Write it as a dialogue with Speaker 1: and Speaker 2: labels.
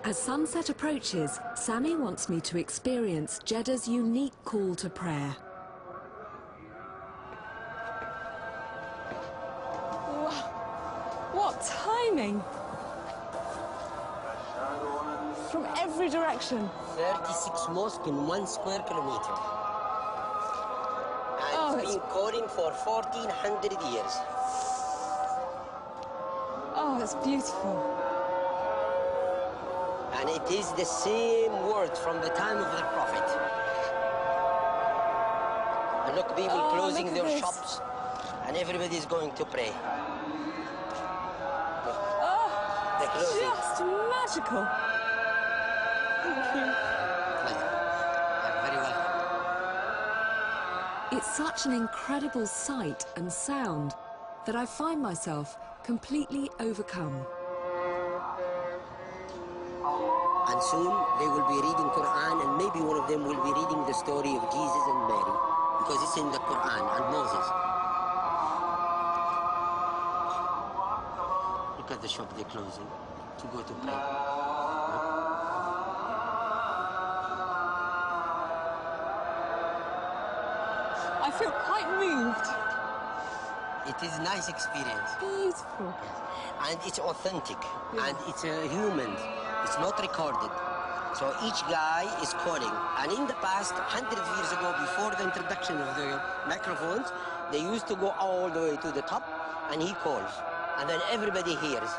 Speaker 1: As sunset approaches, Sammy wants me to experience Jeddah's unique call to prayer.
Speaker 2: Wow, what timing! From every direction.
Speaker 3: 36 mosques in 1 square kilometer. And it's been calling for 1400 years.
Speaker 2: Oh, it's beautiful.
Speaker 3: And it is the same word from the time of the Prophet. And look, people closing their shops, and everybody is going to pray. Look, they're closing.
Speaker 2: Just magical. Thank you.
Speaker 3: You're very welcome.
Speaker 1: It's such an incredible sight and sound that I find myself completely overcome.
Speaker 3: And soon they will be reading Quran, and maybe one of them will be reading the story of Jesus and Mary, because it's in the Quran, and Moses. Look at the shop they're closing to go to pray.
Speaker 2: I feel quite moved.
Speaker 3: It is a nice experience.
Speaker 2: Beautiful.
Speaker 3: And it's authentic, and it's human. It's not recorded. So each guy is calling. And in the past, 100 years ago, before the introduction of the microphones, they used to go all the way to the top, and he calls. And then everybody hears.